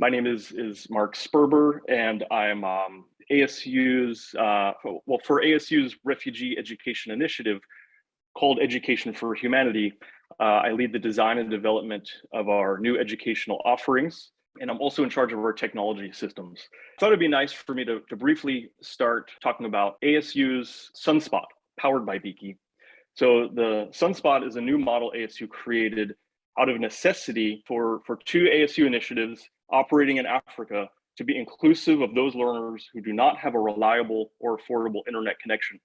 My name is Mark Sperber, and I'm ASU's, for ASU's Refugee Education Initiative called Education for Humanity. I lead the design and development of our new educational offerings, and I'm also in charge of our technology systems. I thought it'd be nice for me to briefly start talking about ASU's SunSpot, powered by BeeKee. So the SunSpot is a new model ASU created out of necessity for two ASU initiatives operating in Africa to be inclusive of those learners who do not have a reliable or affordable internet connection.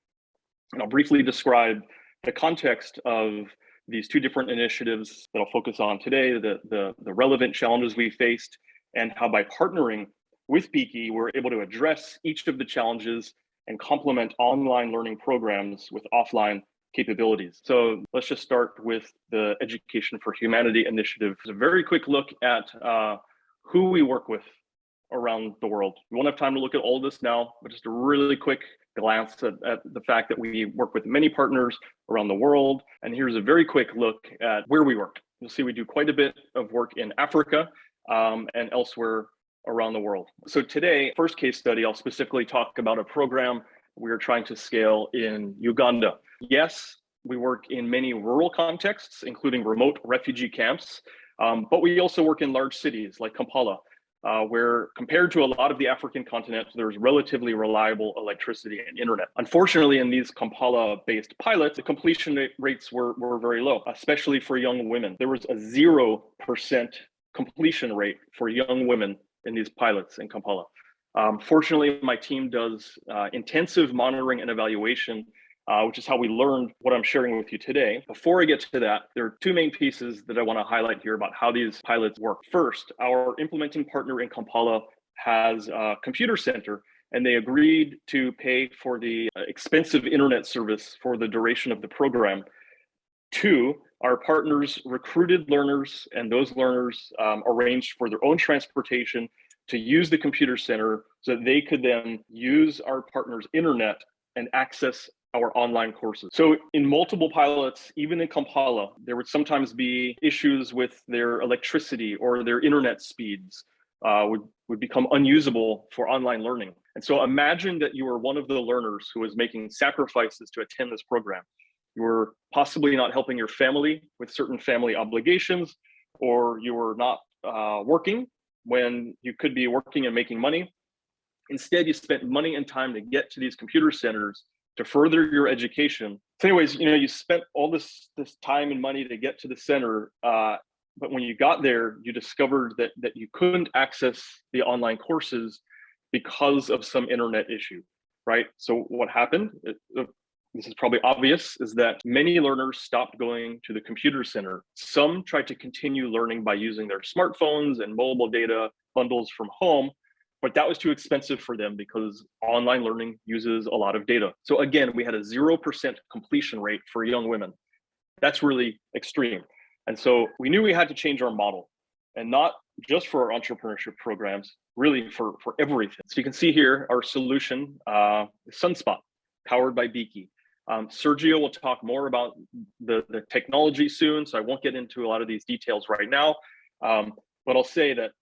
And I'll briefly describe the context of these two different initiatives that I'll focus on today, the relevant challenges we faced, and how by partnering with BeeKee, we're able to address each of the challenges and complement online learning programs with offline capabilities. So let's just start with the Education for Humanity initiative. It's a very quick look at who we work with around the world. We won't have time to look at all of this now, but just a really quick glance at the fact that we work with many partners around the world. And here's a very quick look at where we work. You'll see we do quite a bit of work in Africa and elsewhere around the world. So today, first case study, I'll specifically talk about a program we are trying to scale in Uganda. Yes, we work in many rural contexts, including remote refugee camps, but we also work in large cities like Kampala, where compared to a lot of the African continent, there's relatively reliable electricity and internet. Unfortunately, in these Kampala-based pilots, the completion rates were very low, especially for young women. There was a 0% completion rate for young women in these pilots in Kampala. Fortunately, my team does intensive monitoring and evaluation, which is how we learned what I'm sharing with you today. Before I get to that, there are two main pieces that I want to highlight here about how these pilots work. First, our implementing partner in Kampala has a computer center, and they agreed to pay for the expensive internet service for the duration of the program. Two, our partners recruited learners, and those learners arranged for their own transportation to use the computer center so that they could then use our partners' internet and access our online courses. So in multiple pilots, even in Kampala, there would sometimes be issues with their electricity or their internet speeds would become unusable for online learning. And so imagine that you were one of the learners who was making sacrifices to attend this program. You were possibly not helping your family with certain family obligations, or you were not working when you could be working and making money. Instead, you spent money and time to get to these computer centers to further your education. So anyways, you spent all this time and money to get to the center, but when you got there, you discovered that you couldn't access the online courses because of some internet issue, right? So what happened, this is probably obvious, is that many learners stopped going to the computer center. Some tried to continue learning by using their smartphones and mobile data bundles from home, but that was too expensive for them because online learning uses a lot of data. So again, we had a 0% completion rate for young women. That's really extreme. And so we knew we had to change our model, and not just for our entrepreneurship programs, really for everything. So you can see here our solution, SunSpot, powered by BeeKee. Sergio will talk more about the technology soon, so I won't get into a lot of these details right now. But I'll say that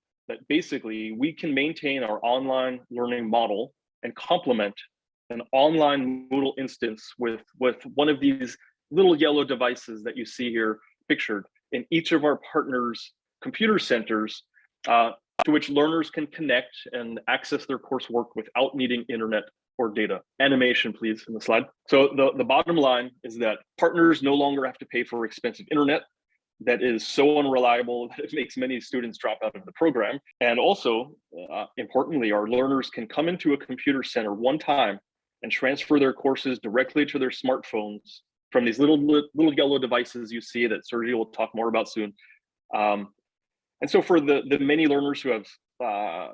basically we can maintain our online learning model and complement an online Moodle instance with one of these little yellow devices that you see here pictured in each of our partners' computer centers, to which learners can connect and access their coursework without needing internet or data. Animation, please, in the slide. So the bottom line is that partners no longer have to pay for expensive internet that is so unreliable that it makes many students drop out of the program. And also, importantly, our learners can come into a computer center one time and transfer their courses directly to their smartphones from these little yellow devices you see that Sergio will talk more about soon. And so for the many learners who have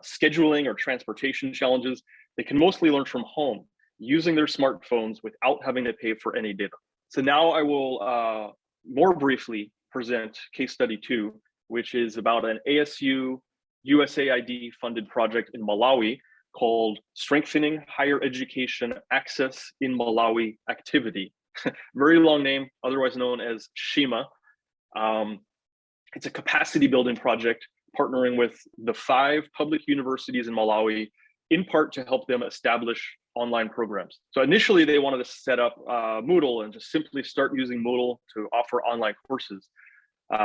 scheduling or transportation challenges, they can mostly learn from home using their smartphones without having to pay for any data. So now I will more briefly present case study 2, which is about an ASU USAID funded project in Malawi called Strengthening Higher Education Access in Malawi Activity. Very long name, otherwise known as SHIMA. It's a capacity building project partnering with the 5 public universities in Malawi, in part to help them establish online programs. So initially they wanted to set up Moodle and just simply start using Moodle to offer online courses.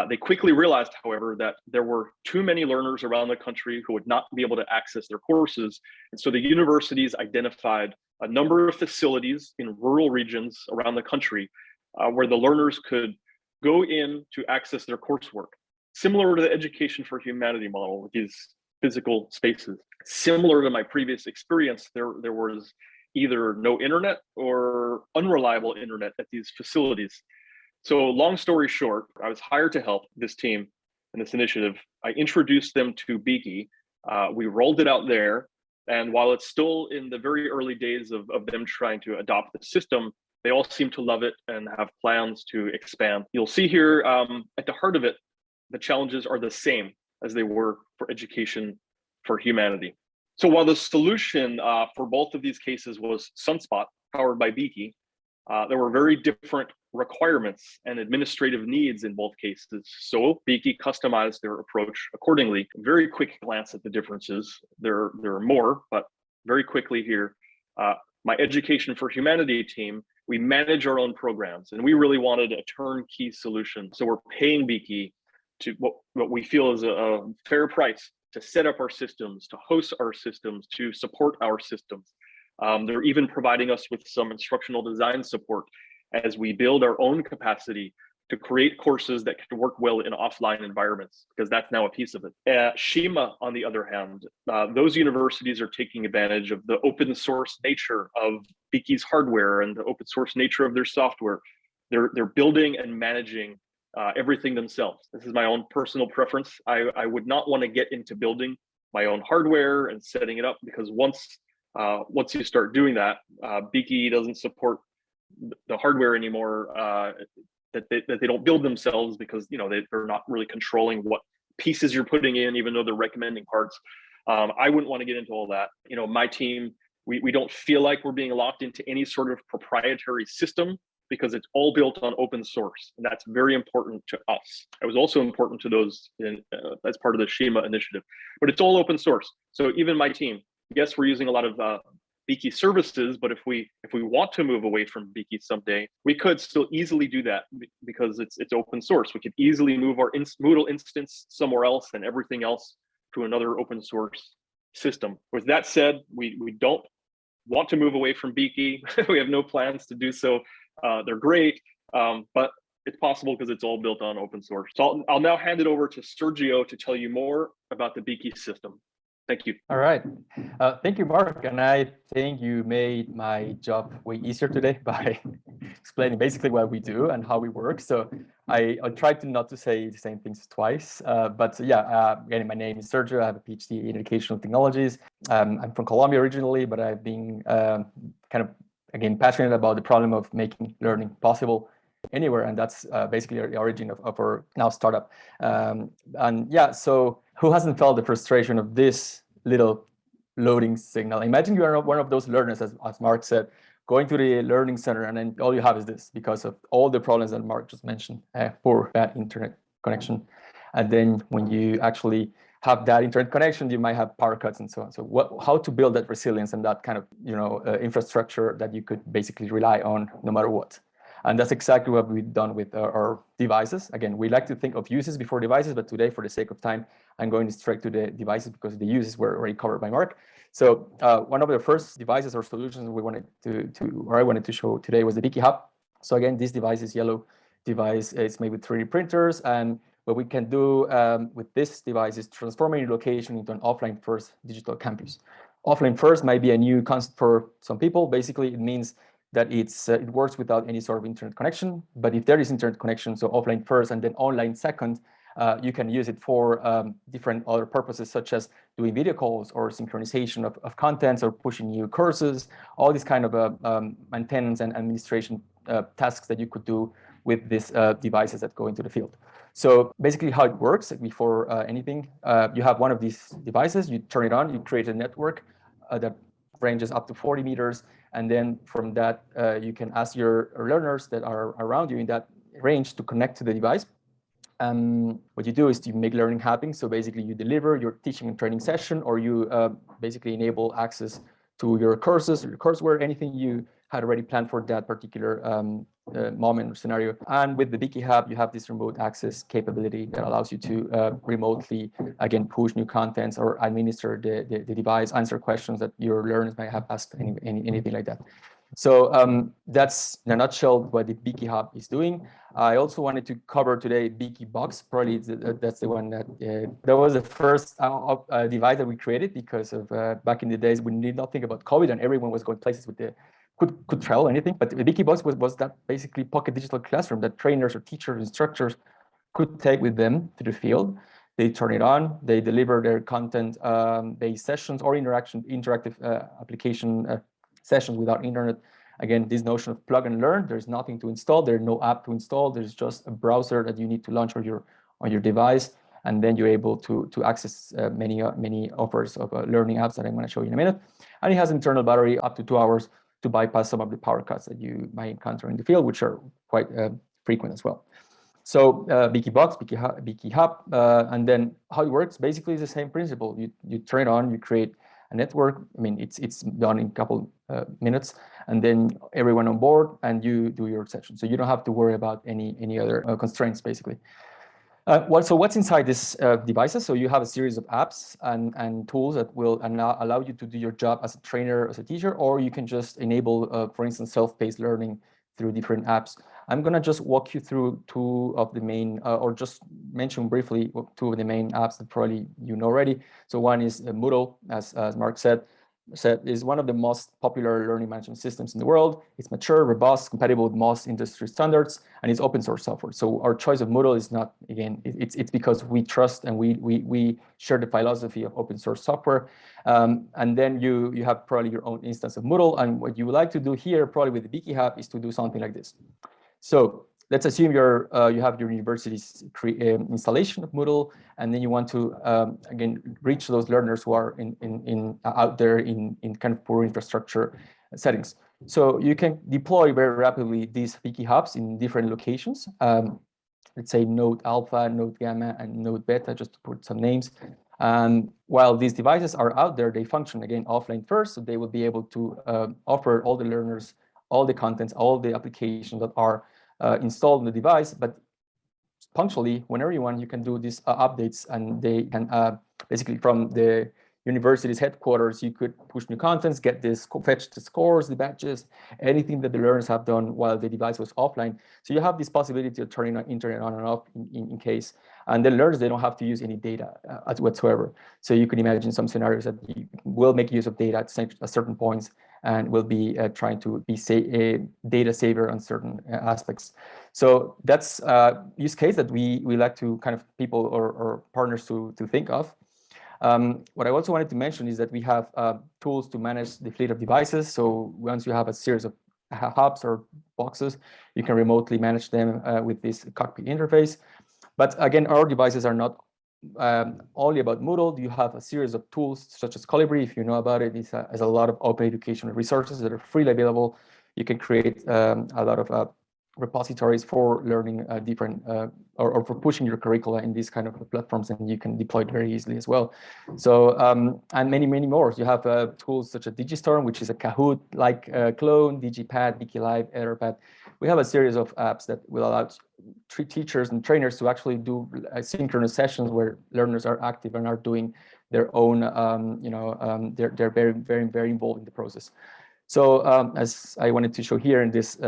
They quickly realized, however, that there were too many learners around the country who would not be able to access their courses. And so the universities identified a number of facilities in rural regions around the country where the learners could go in to access their coursework, similar to the Education for Humanity model with these physical spaces. Similar to my previous experience, there was either no internet or unreliable internet at these facilities. So long story short, I was hired to help this team and this initiative. I introduced them to BeeKee. We rolled it out there. And while it's still in the very early days of them trying to adopt the system, they all seem to love it and have plans to expand. You'll see here at the heart of it, the challenges are the same as they were for Education for Humanity. So while the solution for both of these cases was SunSpot, powered by BeeKee, there were very different requirements and administrative needs in both cases. So BeeKee customized their approach accordingly. Very quick glance at the differences. There are more, but very quickly here, my Education for Humanity team, we manage our own programs, and we really wanted a turnkey solution. So we're paying BeeKee to what we feel is a fair price to set up our systems, to host our systems, to support our systems. They're even providing us with some instructional design support as we build our own capacity to create courses that can work well in offline environments, because that's now a piece of it. Shima, on the other hand, those universities are taking advantage of the open source nature of BeeKee's hardware and the open source nature of their software. They're building and managing everything themselves. This is my own personal preference. I would not want to get into building my own hardware and setting it up, because once you start doing that, BeeKee doesn't support the hardware anymore that they don't build themselves, because they're not really controlling what pieces you're putting in, even though they're recommending parts. I wouldn't want to get into all that. My team, we don't feel like we're being locked into any sort of proprietary system, because it's all built on open source, and that's very important to us. It was also important to those as part of the Shima initiative, but it's all open source. So even my team, yes, we're using a lot of BeeKee services, but if we want to move away from BeeKee someday, we could still easily do that, because it's open source. We could easily move our Moodle instance somewhere else and everything else to another open source system. With that said, we don't want to move away from BeeKee. We have no plans to do so. They're great, but it's possible because it's all built on open source. So I'll now hand it over to Sergio to tell you more about the BeeKee system. Thank you. All right. Thank you, Mark. And I think you made my job way easier today by explaining basically what we do and how we work. So I'll try to not to say the same things twice. But yeah, again, my name is Sergio. I have a PhD in educational technologies. I'm from Colombia originally, but I've been kind of, again, passionate about the problem of making learning possible anywhere. And that's basically the origin of our now startup. And yeah, so who hasn't felt the frustration of this little loading signal? Imagine you are one of those learners, as Mark said, going to the learning center, and then all you have is this, because of all the problems that Mark just mentioned, poor bad internet connection. And then when you actually have that internet connection, you might have power cuts and so on. So how to build that resilience and that kind of infrastructure that you could basically rely on no matter what. And that's exactly what we've done with our devices. Again, we like to think of uses before devices, but today, for the sake of time, I'm going straight to the devices because the uses were already covered by Mark. So one of the first devices or solutions we wanted I wanted to show today was the BeeKee Hub. So again, this device is yellow device. It's made with 3D printers, and what we can do with this device is transforming your location into an offline first digital campus. Offline first might be a new concept for some people. Basically, it means that it works without any sort of internet connection. But if there is internet connection, so offline first and then online second, you can use it for different other purposes, such as doing video calls or synchronization of contents or pushing new courses, all these kind of maintenance and administration tasks that you could do with these devices that go into the field. So basically how it works, before anything, you have one of these devices, you turn it on, you create a network that ranges up to 40 meters. And then from that, you can ask your learners that are around you in that range to connect to the device. What you do is you make learning happen. So basically you deliver your teaching and training session, or you basically enable access to your courses or your courseware, anything you had already planned for that particular moment or scenario. And with the BeeKee Hub, you have this remote access capability that allows you to remotely, again, push new contents or administer the device, answer questions that your learners might have asked, anything like that. So that's in a nutshell what the BeeKee Hub is doing. I also wanted to cover today BeeKee Box. Probably that's the one that was the first device that we created, because of back in the days we did not think about COVID and everyone was going places with the could travel anything. But the BeeKee Box was that basically pocket digital classroom that trainers or teachers, instructors could take with them to the field. They turn it on, they deliver their content-based sessions or interactive application sessions without internet. Again, this notion of plug and learn, there's nothing to install, there's no app to install, there's just a browser that you need to launch on your device, and then you're able to access many offers of learning apps that I'm going to show you in a minute. And it has internal battery up to 2 hours to bypass some of the power cuts that you might encounter in the field, which are quite frequent as well. So BeeKee Box, BeeKee Hub, and then how it works basically is the same principle. You turn it on, you create a network. I mean, it's done in a couple minutes, and then everyone on board, and you do your session. So you don't have to worry about any other constraints, basically. So what's inside these devices? So you have a series of apps and tools that will allow you to do your job as a trainer, as a teacher, or you can just enable, for instance, self-paced learning through different apps. I'm going to just walk you through two of the main, or just mention briefly two of the main apps that probably you know already. So one is Moodle, as Mark said, is one of the most popular learning management systems in the world. It's mature, robust, compatible with most industry standards, and it's open source software. So our choice of Moodle is not, again, it's because we trust and we share the philosophy of open source software. And then you have probably your own instance of Moodle. And what you would like to do here, probably with the BeeKee Hub, is to do something like this. So let's assume you have your university's installation of Moodle, and then you want to again reach those learners who are out there in kind of poor infrastructure settings. So you can deploy very rapidly these BeeKee Hubs in different locations. Let's say Node Alpha, Node Gamma, and Node Beta, just to put some names. While these devices are out there, they function again offline first, so they will be able to offer all the learners all the contents, all the applications that are installed on the device, but punctually, whenever you want, you can do these updates, and they can basically from the university's headquarters, you could push new contents, get this, fetch the scores, the badges, anything that the learners have done while the device was offline. So you have this possibility of turning internet on and off in case, and the learners, they don't have to use any data whatsoever. So you can imagine some scenarios that you will make use of data at certain points, and will be trying to be a data saver on certain aspects. So that's a use case that we like to kind of people or partners to think of. What I also wanted to mention is that we have tools to manage the fleet of devices. So once you have a series of hubs or boxes, you can remotely manage them with this cockpit interface. But again, our devices are not only about Moodle. You have a series of tools such as Colibri. If you know about it, it has a lot of open educational resources that are freely available. You can create a lot of repositories for learning different or for pushing your curricula in these kind of platforms, and you can deploy it very easily as well. So and many more. You have tools such as Digistorm, which is a Kahoot-like clone, DigiPad, BeeKee Live, EtherPad. We have a series of apps that will allow teachers and trainers to actually do synchronous sessions where learners are active and are doing their own, they're very involved in the process. So as I wanted to show here in this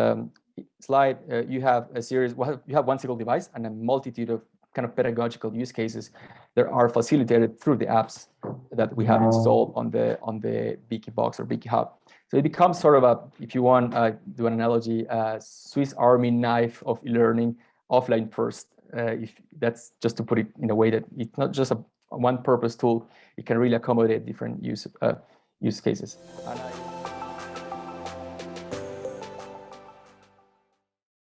slide, you have a series, you have one single device and a multitude of kind of pedagogical use cases that are facilitated through the apps that we have installed on the BeeKee Box or BeeKee Hub. So it becomes sort of a, if you want, do an analogy, Swiss Army knife of learning offline first. If that's just to put it in a way that it's not just a one-purpose tool, it can really accommodate different use cases.